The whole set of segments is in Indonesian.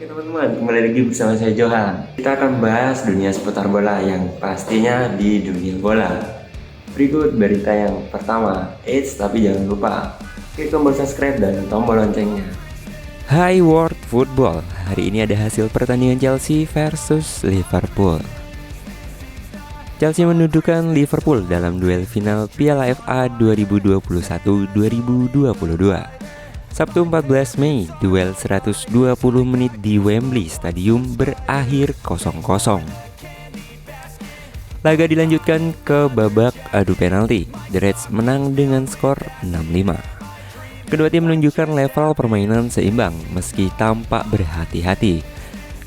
Oke teman-teman, kembali lagi bersama saya Johan. Kita akan bahas dunia seputar bola yang pastinya di dunia bola. Berikut berita yang pertama. Tapi jangan lupa klik tombol subscribe dan tombol loncengnya. Hai World Football, hari ini ada hasil pertandingan Chelsea versus Liverpool. Chelsea mendudukan Liverpool dalam duel final Piala FA 2021-2022. Sabtu 14 Mei, duel 120 menit di Wembley Stadium berakhir 0-0. Laga dilanjutkan ke babak adu penalti. The Reds menang dengan skor 6-5. Kedua tim menunjukkan level permainan seimbang meski tampak berhati-hati.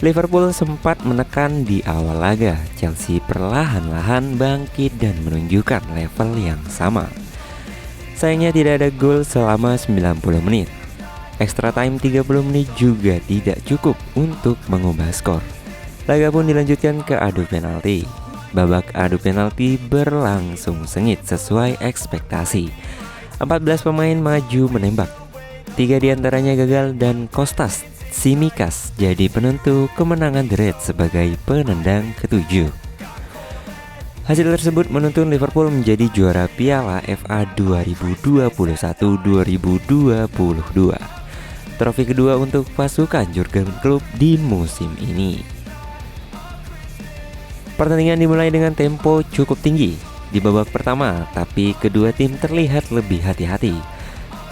Liverpool sempat menekan di awal laga. Chelsea perlahan-lahan bangkit dan menunjukkan level yang sama. Sayangnya tidak ada gol selama 90 menit. Extra time 30 menit juga tidak cukup untuk mengubah skor. Laga pun dilanjutkan ke adu penalti. Babak adu penalti berlangsung sengit sesuai ekspektasi. 14 pemain maju menembak. 3 diantaranya gagal dan Kostas Tsimikas jadi penentu kemenangan The Reds sebagai penendang ketujuh. Hasil tersebut menuntun Liverpool menjadi juara Piala FA 2021-2022. Trofi kedua untuk pasukan Jurgen Klopp di musim ini. Pertandingan dimulai dengan tempo cukup tinggi di babak pertama, tapi kedua tim terlihat lebih hati-hati.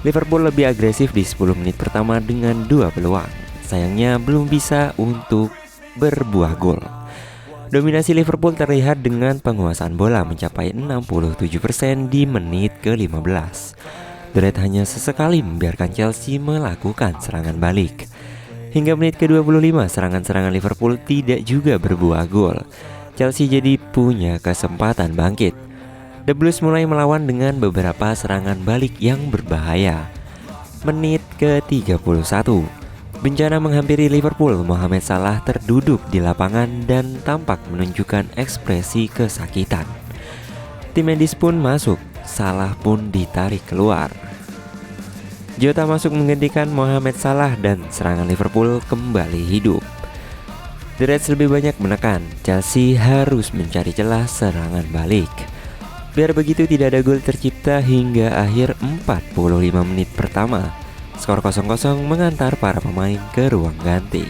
Liverpool lebih agresif di 10 menit pertama dengan 2 peluang. Sayangnya belum bisa untuk berbuah gol. Dominasi Liverpool terlihat dengan penguasaan bola mencapai 67% di menit ke-15. The Reds hanya sesekali membiarkan Chelsea melakukan serangan balik. Hingga menit ke-25 serangan-serangan Liverpool tidak juga berbuah gol. Chelsea jadi punya kesempatan bangkit. The Blues mulai melawan dengan beberapa serangan balik yang berbahaya. Menit ke-31, bencana menghampiri Liverpool. Mohamed Salah terduduk di lapangan dan tampak menunjukkan ekspresi kesakitan. Tim medis pun masuk. Salah pun ditarik keluar. Jota masuk menggantikan Mohamed Salah dan serangan Liverpool kembali hidup. The Reds lebih banyak menekan. Chelsea harus mencari celah serangan balik. Biar begitu tidak ada gol tercipta hingga akhir 45 menit pertama. Skor 0-0 mengantar para pemain ke ruang ganti.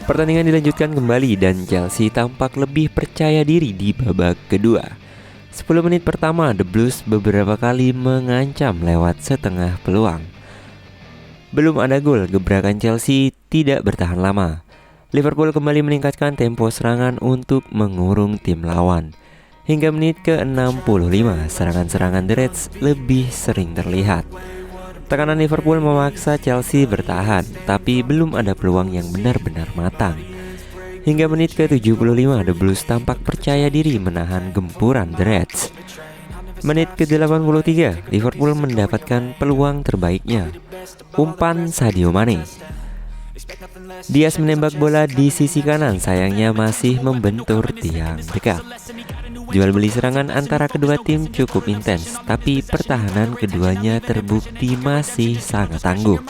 Pertandingan dilanjutkan kembali dan Chelsea tampak lebih percaya diri di babak kedua. 10 menit pertama, The Blues beberapa kali mengancam lewat setengah peluang. Belum ada gol, gebrakan Chelsea tidak bertahan lama. Liverpool kembali meningkatkan tempo serangan untuk mengurung tim lawan. Hingga menit ke-65, serangan-serangan The Reds lebih sering terlihat. Tekanan Liverpool memaksa Chelsea bertahan, tapi belum ada peluang yang benar-benar matang. Hingga menit ke-75, The Blues tampak percaya diri menahan gempuran The Reds. Menit ke-83, Liverpool mendapatkan peluang terbaiknya. Umpan Sadio Mane. Diaz menembak bola di sisi kanan, sayangnya masih membentur tiang dekat. Jual beli serangan antara kedua tim cukup intens, tapi pertahanan keduanya terbukti masih sangat tangguh.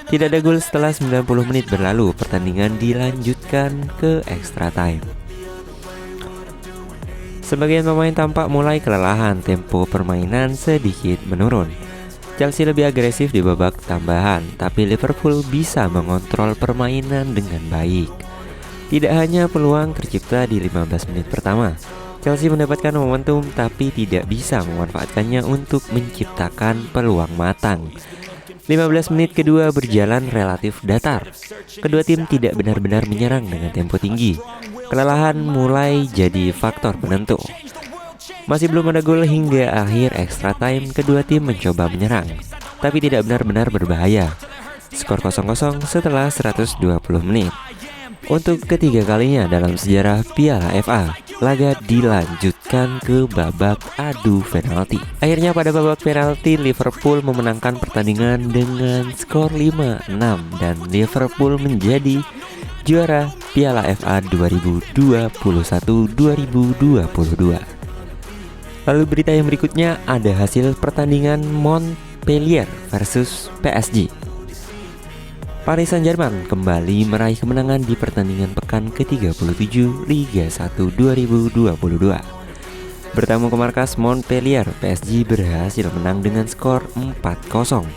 Tidak ada gol setelah 90 menit berlalu, pertandingan dilanjutkan ke extra time. Sebagian pemain tampak mulai kelelahan, tempo permainan sedikit menurun. Chelsea lebih agresif di babak tambahan, tapi Liverpool bisa mengontrol permainan dengan baik. Tidak hanya peluang tercipta di 15 menit pertama, Chelsea mendapatkan momentum tapi tidak bisa memanfaatkannya untuk menciptakan peluang matang. 15 menit kedua berjalan relatif datar. Kedua tim tidak benar-benar menyerang dengan tempo tinggi. Kelelahan mulai jadi faktor penentu. Masih belum ada gol hingga akhir extra time. Kedua tim mencoba menyerang, tapi tidak benar-benar berbahaya. Skor 0-0 setelah 120 menit. Untuk ketiga kalinya dalam sejarah Piala FA, laga dilanjutkan ke babak adu penalti. Akhirnya pada babak penalti Liverpool memenangkan pertandingan dengan skor 5-6 dan Liverpool menjadi juara Piala FA 2021-2022. Lalu berita yang berikutnya ada hasil pertandingan Montpellier versus PSG. Paris Saint-Germain kembali meraih kemenangan di pertandingan pekan ke-37 Liga 1 2022. Bertamu ke markas Montpellier, PSG berhasil menang dengan skor 4-0.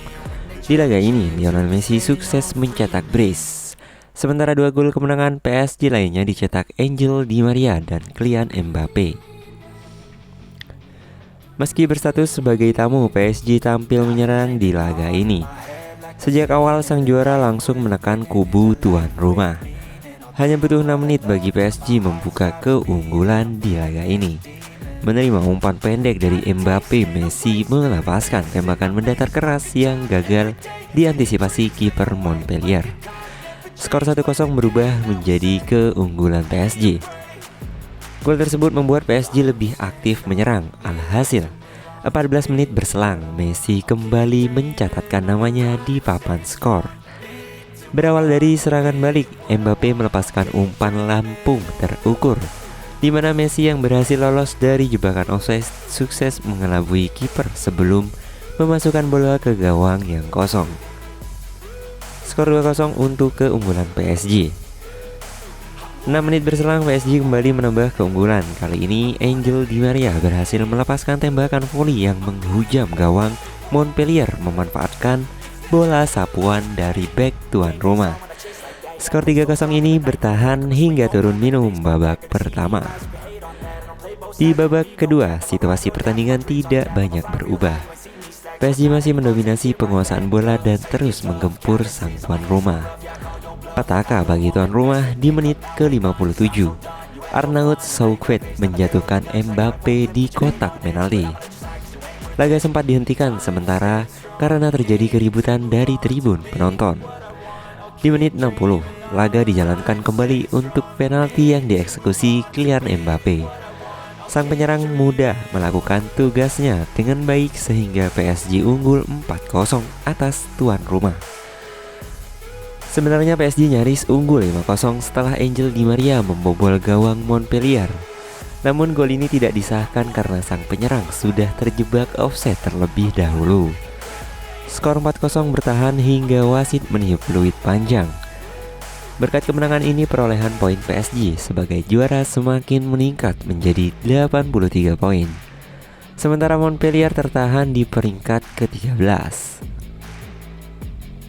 Di laga ini, Lionel Messi sukses mencetak brace. Sementara 2 gol kemenangan PSG lainnya dicetak Angel Di Maria dan Kylian Mbappe. Meski berstatus sebagai tamu, PSG tampil menyerang di laga ini. Sejak awal sang juara langsung menekan kubu tuan rumah. Hanya butuh 6 menit bagi PSG membuka keunggulan di laga ini. Menerima umpan pendek dari Mbappe, Messi melepaskan tembakan mendatar keras yang gagal diantisipasi kiper Montpellier. Skor 1-0 berubah menjadi keunggulan PSG. Gol tersebut membuat PSG lebih aktif menyerang. Alhasil, 14 menit berselang, Messi kembali mencatatkan namanya di papan skor. Berawal dari serangan balik, Mbappe melepaskan umpan lampung terukur, di mana Messi yang berhasil lolos dari jebakan offside sukses mengelabui kiper sebelum memasukkan bola ke gawang yang kosong. Skor 2-0 untuk keunggulan PSG. 6 menit berselang, PSG kembali menambah keunggulan. Kali ini Angel Di Maria berhasil melepaskan tembakan voli yang menghujam gawang Montpellier memanfaatkan bola sapuan dari bek tuan rumah. Skor 3-0 ini bertahan hingga turun minum babak pertama. Di babak kedua, situasi pertandingan tidak banyak berubah. PSG masih mendominasi penguasaan bola dan terus menggempur sang tuan rumah. Petaka bagi tuan rumah di menit ke-57. Arnaud Souquet menjatuhkan Mbappe di kotak penalti. Laga sempat dihentikan sementara karena terjadi keributan dari tribun penonton. Di menit 60, laga dijalankan kembali untuk penalti yang dieksekusi Kylian Mbappe. Sang penyerang muda melakukan tugasnya dengan baik sehingga PSG unggul 4-0 atas tuan rumah. Sebenarnya PSG nyaris unggul 5-0 setelah Angel Di Maria membobol gawang Montpellier. Namun gol ini tidak disahkan karena sang penyerang sudah terjebak offside terlebih dahulu. Skor 4-0 bertahan hingga wasit meniup peluit panjang. Berkat kemenangan ini perolehan poin PSG sebagai juara semakin meningkat menjadi 83 poin. Sementara Montpellier tertahan di peringkat ke-13.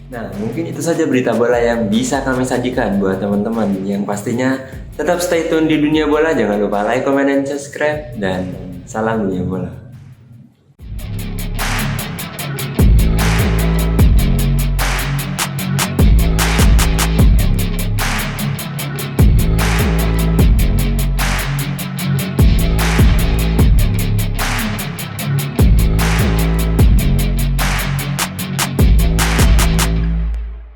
Nah, mungkin itu saja berita bola yang bisa kami sajikan buat teman-teman. Yang pastinya tetap stay tune di dunia bola. Jangan lupa like, comment, dan subscribe. Dan salam dunia bola.